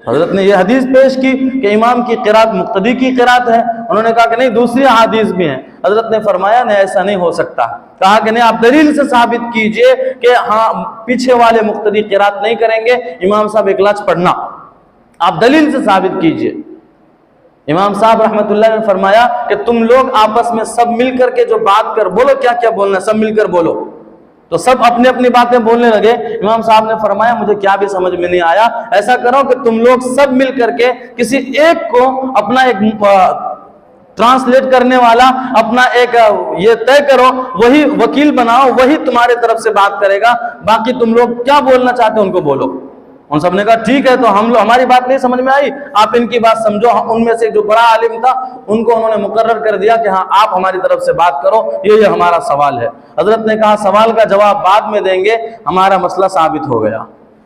حضرت نے یہ حدیث پیش کی کہ امام کی قرات مقتدی کی قرات ہے۔ انہوں نے کہا کہ نہیں، دوسری حدیث بھی ہیں۔ حضرت نے فرمایا نہیں، ایسا نہیں ہو سکتا۔ کہا کہ نہیں، آپ دلیل سے ثابت کیجئے کہ ہاں پیچھے والے مقتدی قرات نہیں کریں گے، امام صاحب اخلاص پڑھنا، آپ دلیل سے ثابت کیجئے۔ امام صاحب رحمۃ اللہ نے فرمایا کہ تم لوگ آپس میں سب مل کر کے جو بات کر بولو، کیا کیا بولنا، سب مل کر بولو۔ تو سب اپنی اپنی باتیں بولنے لگے۔ امام صاحب نے فرمایا مجھے کیا بھی سمجھ میں نہیں آیا، ایسا کرو کہ تم لوگ سب مل کر کے کسی ایک کو اپنا ایک ٹرانسلیٹ کرنے والا، اپنا ایک یہ طے کرو، وہی وکیل بناؤ، وہی تمہارے طرف سے بات کرے گا، باقی تم لوگ کیا بولنا چاہتے ہیں ان کو بولو۔ ان سب نے کہا ٹھیک ہے۔ تو ہماری بات نہیں سمجھ میں آئی، آپ ان کی بات سمجھو۔ ان میں سے جو بڑا عالم تھا ان کو انہوں نے مقرر کر دیا کہ ہاں آپ ہماری طرف سے بات کرو، یہ ہمارا سوال ہے۔ حضرت نے کہا سوال کا جواب بعد میں دیں گے، ہمارا مسئلہ ثابت ہو گیا۔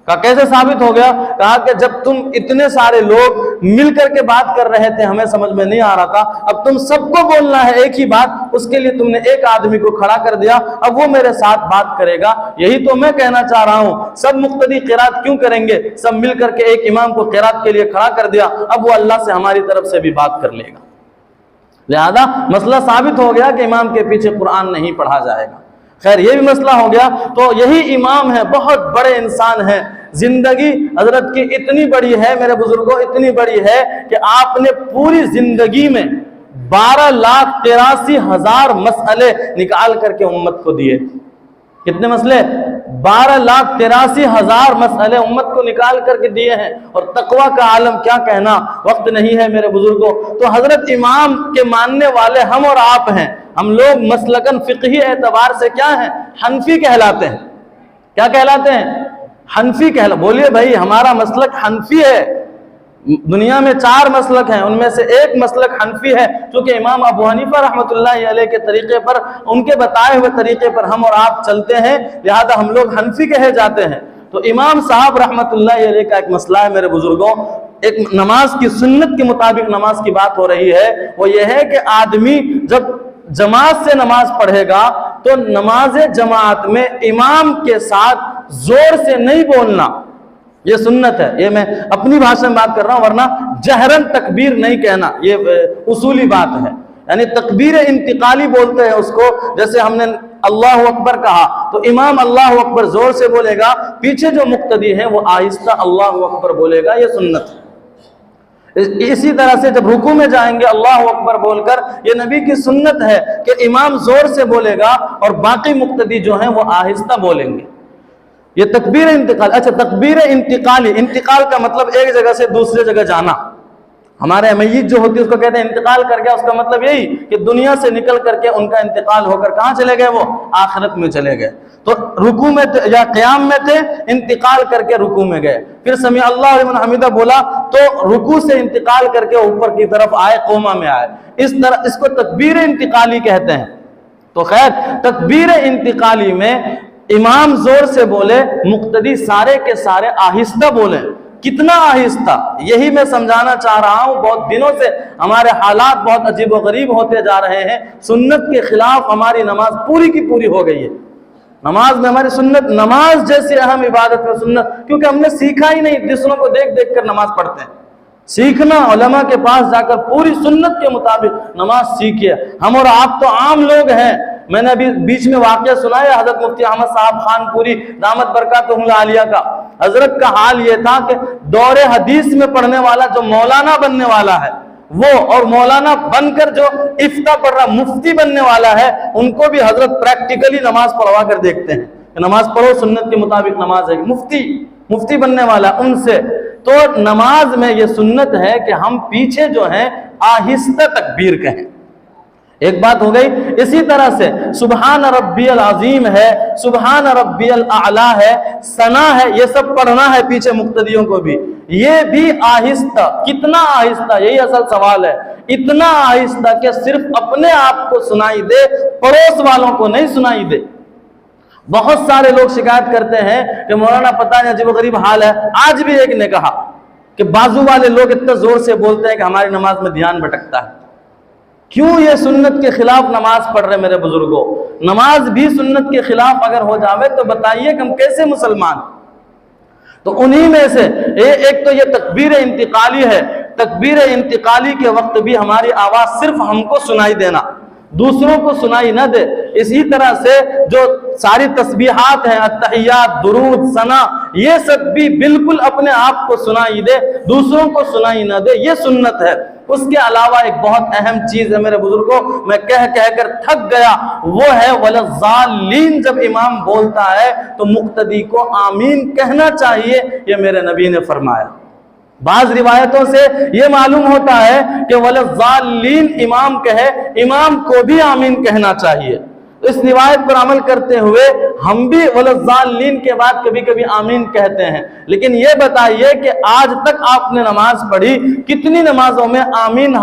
کہا کیسے ثابت ہو گیا؟ کہا کہ جب تم اتنے سارے لوگ مل کر کے بات کر رہے تھے، ہمیں سمجھ میں نہیں آ رہا تھا، اب تم سب کو بولنا ہے ایک ہی بات، اس کے لیے تم نے ایک آدمی کو کھڑا کر دیا، اب وہ میرے ساتھ بات کرے گا۔ یہی تو میں کہنا چاہ رہا ہوں، سب مقتدی قرات کیوں کریں گے؟ سب مل کر کے ایک امام کو قرات کے لیے کھڑا کر دیا، اب وہ اللہ سے ہماری طرف سے بھی بات کر لے گا۔ لہذا مسئلہ ثابت ہو گیا کہ امام کے پیچھے قرآن نہیں پڑھا جائے گا۔ خیر، یہ بھی مسئلہ ہو گیا۔ تو یہی امام ہے، بہت بڑے انسان ہیں، زندگی حضرت کی اتنی بڑی ہے میرے بزرگوں، اتنی بڑی ہے کہ آپ نے پوری زندگی میں 12,83,000 مسئلے نکال کر کے امت کو دیے۔ کتنے مسئلے؟ 12,83,000 مسئلے امت کو نکال کر کے دیے ہیں۔ اور تقوی کا عالم کیا کہنا، وقت نہیں ہے میرے بزرگوں۔ تو حضرت امام کے ماننے والے ہم اور آپ ہیں۔ ہم لوگ مسلکن فقہی اعتبار سے کیا ہیں؟ حنفی کہلاتے ہیں۔ کیا کہلاتے ہیں؟ حنفی بولیے بھائی، ہمارا مسلک حنفی ہے۔ دنیا میں 4 مسلک ہیں، ان میں سے ایک مسلک حنفی ہے، چونکہ امام ابو حنیفہ رحمۃ اللہ علیہ کے طریقے پر، ان کے بتائے ہوئے طریقے پر ہم اور آپ چلتے ہیں، لہذا ہم لوگ حنفی کہے جاتے ہیں۔ تو امام صاحب رحمۃ اللہ علیہ کا ایک مسئلہ ہے میرے بزرگوں، ایک نماز کی سنت کے مطابق نماز کی بات ہو رہی ہے، وہ یہ ہے کہ آدمی جب جماعت سے نماز پڑھے گا تو نماز جماعت میں امام کے ساتھ زور سے نہیں بولنا، یہ سنت ہے۔ یہ میں اپنی بھاشا میں بات کر رہا ہوں، ورنہ جہرن تکبیر نہیں کہنا، یہ اصولی بات ہے۔ یعنی تکبیر انتقالی بولتے ہیں اس کو. جیسے ہم نے اللہ اکبر کہا تو امام اللہ اکبر زور سے بولے گا, پیچھے جو مقتدی ہیں وہ آہستہ اللہ اکبر بولے گا, یہ سنت ہے. اسی طرح سے جب رکوع میں جائیں گے اللہ اکبر بول کر, یہ نبی کی سنت ہے کہ امام زور سے بولے گا اور باقی مقتدی جو ہیں وہ آہستہ بولیں گے. یہ تکبیر انتقال. اچھا, تکبیر انتقالی, انتقال کا مطلب ایک جگہ سے دوسری جگہ جانا. ہمارے میت جو ہوتی ہے اس کو کہتے ہیں انتقال کر گیا. اس کا مطلب یہی کہ دنیا سے نکل کر کے ان کا انتقال ہو کر کہاں چلے گئے, وہ آخرت میں چلے گئے. تو رکوع میں یا قیام میں تھے, انتقال کر کے رکوع میں گئے, پھر سمیع اللہ لمن حمدہ بولا تو رکوع سے انتقال کر کے اوپر کی طرف آئے, قوما میں آئے. اس طرح اس کو تکبیر انتقالی کہتے ہیں. تو خیر, تکبیر انتقالی میں امام زور سے بولے, مقتدی سارے کے سارے آہستہ بولیں. کتنا آہستہ, یہی میں سمجھانا چاہ رہا ہوں. بہت دنوں سے ہمارے حالات بہت عجیب و غریب ہوتے جا رہے ہیں. سنت کے خلاف ہماری نماز پوری کی پوری ہو گئی ہے. نماز میں ہماری سنت, نماز جیسی اہم عبادت میں سنت, کیونکہ ہم نے سیکھا ہی نہیں. دوسروں کو دیکھ دیکھ کر نماز پڑھتے ہیں. سیکھنا, علماء کے پاس جا کر پوری سنت کے مطابق نماز سیکھیے. ہم اور آپ تو عام لوگ ہیں. میں نے ابھی بیچ میں واقعہ سنایا حضرت مفتی احمد صاحب خان پوری دامت برکاتہم العالیہ کا. حضرت کا حال یہ تھا کہ دور حدیث میں پڑھنے والا جو مولانا بننے والا ہے وہ, اور مولانا بن کر جو افتاء پڑھ رہا مفتی بننے والا ہے, ان کو بھی حضرت پریکٹیکلی نماز پڑھوا کر دیکھتے ہیں کہ نماز پڑھو, سنت کے مطابق نماز ہے. مفتی بننے والا ان سے. تو نماز میں یہ سنت ہے کہ ہم پیچھے جو ہیں آہستہ تکبیر کہیں. ایک بات ہو گئی. اسی طرح سے سبحان ربی العظیم ہے, سبحان ربی الاعلی ہے, ثنا ہے, یہ سب پڑھنا ہے پیچھے مقتدیوں کو بھی. یہ بھی آہستہ. کتنا آہستہ, یہی اصل سوال ہے. اتنا آہستہ کہ صرف اپنے آپ کو سنائی دے, پڑوس والوں کو نہیں سنائی دے. بہت سارے لوگ شکایت کرتے ہیں کہ مولانا پتہ نہیں عجیب و غریب حال ہے. آج بھی ایک نے کہا کہ بازو والے لوگ اتنا زور سے بولتے ہیں کہ ہماری نماز میں دھیان بھٹکتا ہے. کیوں یہ سنت کے خلاف نماز پڑھ رہے میرے بزرگوں؟ نماز بھی سنت کے خلاف اگر ہو جاوے تو بتائیے کہ ہم کیسے مسلمان. تو انہی میں سے ایک تو یہ تکبیر انتقالی ہے. تکبیر انتقالی کے وقت بھی ہماری آواز صرف ہم کو سنائی دینا, دوسروں کو سنائی نہ دے. اسی طرح سے جو ساری تسبیحات ہیں, التحیات, درود, ثنا, یہ سب بھی بالکل اپنے آپ کو سنائی دے, دوسروں کو سنائی نہ دے. یہ سنت ہے. اس کے علاوہ ایک بہت اہم چیز ہے میرے بزرگوں, میں کہہ کر تھک گیا, وہ ہے وَلَضَّالِّينَ. جب امام بولتا ہے تو مقتدی کو آمین کہنا چاہیے, یہ میرے نبی نے فرمایا. بعض روایتوں سے یہ معلوم ہوتا ہے کہ وَلَضَّالِّينَ امام کہے, امام کو بھی آمین کہنا چاہیے. اس روایت پر عمل کرتے ہوئے ہم بھی وَلَضَّالِّينَ کے بعد کبھی کبھی آمین کہتے ہیں. لیکن یہ بتائیے کہ آج تک آپ نے نماز پڑھی, کتنی نمازوں میں آمین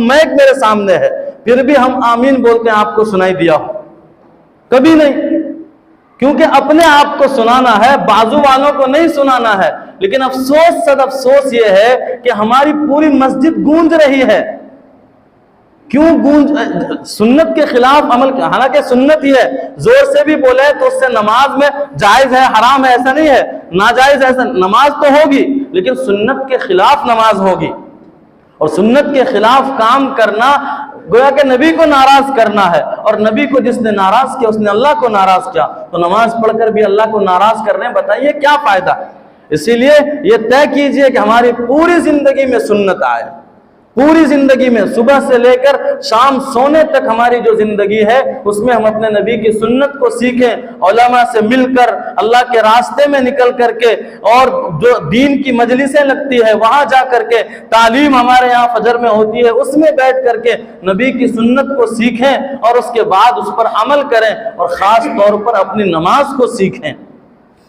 میک میرے سامنے ہے, پھر بھی ہم آمین بولتے ہیں آپ کو سنائی دیا ہو؟ کبھی نہیں. کیونکہ اپنے آپ کو سنانا ہے, بازو والوں کو نہیں سنانا ہے. لیکن افسوس صد افسوس یہ ہے کہ ہماری پوری مسجد گونج رہی ہے. کیوں گونج؟ سنت کے خلاف عمل. حالانکہ سنت ہی ہے, زور سے بھی بولے تو اس سے نماز میں جائز ہے حرام ہے ایسا نہیں ہے, ناجائز ایسا. نماز تو ہوگی لیکن سنت کے خلاف نماز ہوگی, اور سنت کے خلاف کام کرنا گویا کہ نبی کو ناراض کرنا ہے, اور نبی کو جس نے ناراض کیا اس نے اللہ کو ناراض کیا. تو نماز پڑھ کر بھی اللہ کو ناراض کر رہے ہیں, بتائیے کیا فائدہ. اسی لیے یہ طے کیجئے کہ ہماری پوری زندگی میں سنت آئے. پوری زندگی میں صبح سے لے کر شام سونے تک ہماری جو زندگی ہے اس میں ہم اپنے نبی کی سنت کو سیکھیں, علماء سے مل کر, اللہ کے راستے میں نکل کر کے, اور جو دین کی مجلسیں لگتی ہے وہاں جا کر کے, تعلیم ہمارے یہاں فجر میں ہوتی ہے اس میں بیٹھ کر کے نبی کی سنت کو سیکھیں, اور اس کے بعد اس پر عمل کریں, اور خاص طور پر اپنی نماز کو سیکھیں,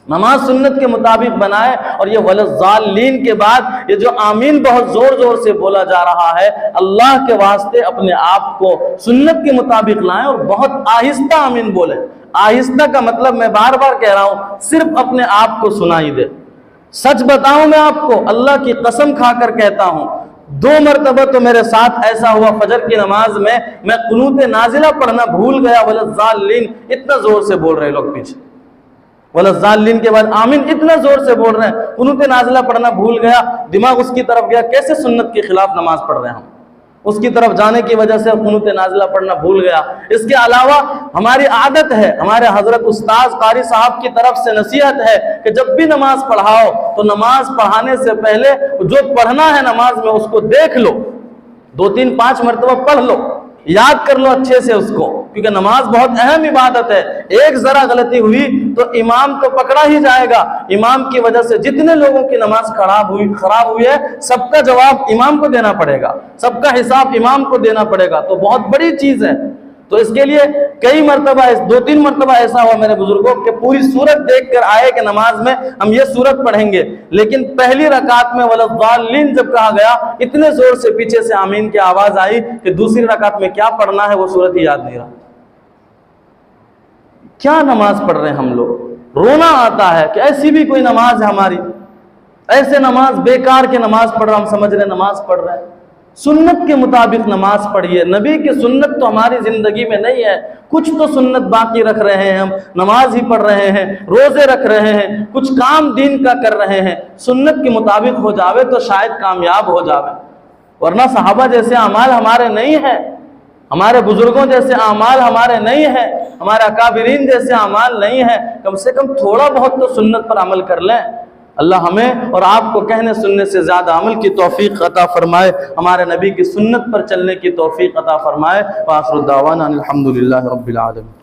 نماز سنت کے مطابق بنائے. اور یہ وَلَضَّالِّينَ کے بعد یہ جو آمین بہت زور زور سے بولا جا رہا ہے, اللہ کے واسطے اپنے آپ کو سنت کے مطابق لائیں اور بہت آہستہ آمین بولیں. آہستہ کا مطلب میں بار بار کہہ رہا ہوں, صرف اپنے آپ کو سنائی دے. سچ بتاؤں میں آپ کو, اللہ کی قسم کھا کر کہتا ہوں, 2 مرتبہ تو میرے ساتھ ایسا ہوا فجر کی نماز میں قنوت نازلہ پڑھنا بھول گیا, وَلَضَّالِّينَ اتنا زور سے بول رہے لوگ پیچھے, وَلَضَّالِّينَ کے بعد آمین اتنا زور سے بول رہے ہیں, قنوت نازلہ پڑھنا بھول گیا, دماغ اس کی طرف گیا, کیسے سنت کے خلاف نماز پڑھ رہے ہیں ہم. اس کی طرف جانے کی وجہ سے قنوت نازلہ پڑھنا بھول گیا۔ اس کے علاوہ ہماری عادت ہے، ہمارے حضرت استاذ قاری صاحب کی طرف سے نصیحت ہے کہ جب بھی نماز پڑھاؤ تو نماز پڑھانے سے پہلے جو پڑھنا ہے نماز میں اس کو دیکھ لو، 2 3 5 مرتبہ پڑھ لو، یاد کر لو اچھے سے اس کو، کیونکہ نماز بہت اہم عبادت ہے۔ ایک ذرا غلطی ہوئی تو امام تو پکڑا ہی جائے گا، امام کی وجہ سے جتنے لوگوں کی نماز خراب ہوئی ہے، سب کا جواب امام کو دینا پڑے گا، سب کا حساب امام کو دینا پڑے گا، تو بہت بڑی چیز ہے۔ تو اس کے لیے کئی مرتبہ 2 3 مرتبہ ایسا ہوا میرے بزرگوں کہ پوری سورت دیکھ کر آئے کہ نماز میں ہم یہ سورت پڑھیں گے، لیکن پہلی رکعت میں وَلَضَّالِّينَ جب کہا گیا اتنے زور سے پیچھے سے آمین کی آواز آئی کہ دوسری رکعت میں کیا پڑھنا ہے وہ سورت ہی یاد نہیں رہا۔ کیا نماز پڑھ رہے ہیں ہم لوگ، رونا آتا ہے کہ ایسی بھی کوئی نماز ہے ہماری، ایسے نماز بیکار کے نماز پڑھ رہا، ہم سمجھ رہے نماز پڑھ رہے ہیں۔ سنت کے مطابق نماز پڑھیے، نبی کی سنت تو ہماری زندگی میں نہیں ہے، کچھ تو سنت باقی رکھ رہے ہیں، ہم نماز ہی پڑھ رہے ہیں، روزے رکھ رہے ہیں، کچھ کام دین کا کر رہے ہیں، سنت کے مطابق ہو جاوے تو شاید کامیاب ہو جاوے، ورنہ صحابہ جیسے اعمال ہمارے نہیں ہیں، ہمارے بزرگوں جیسے اعمال ہمارے نہیں ہیں، ہمارے اکابرین جیسے اعمال نہیں ہیں، کم سے کم تھوڑا بہت تو سنت پر عمل کر لیں۔ اللہ ہمیں اور آپ کو کہنے سننے سے زیادہ عمل کی توفیق عطا فرمائے، ہمارے نبی کی سنت پر چلنے کی توفیق عطا فرمائے۔ وآخر دعوانا الحمدللہ رب العالمین۔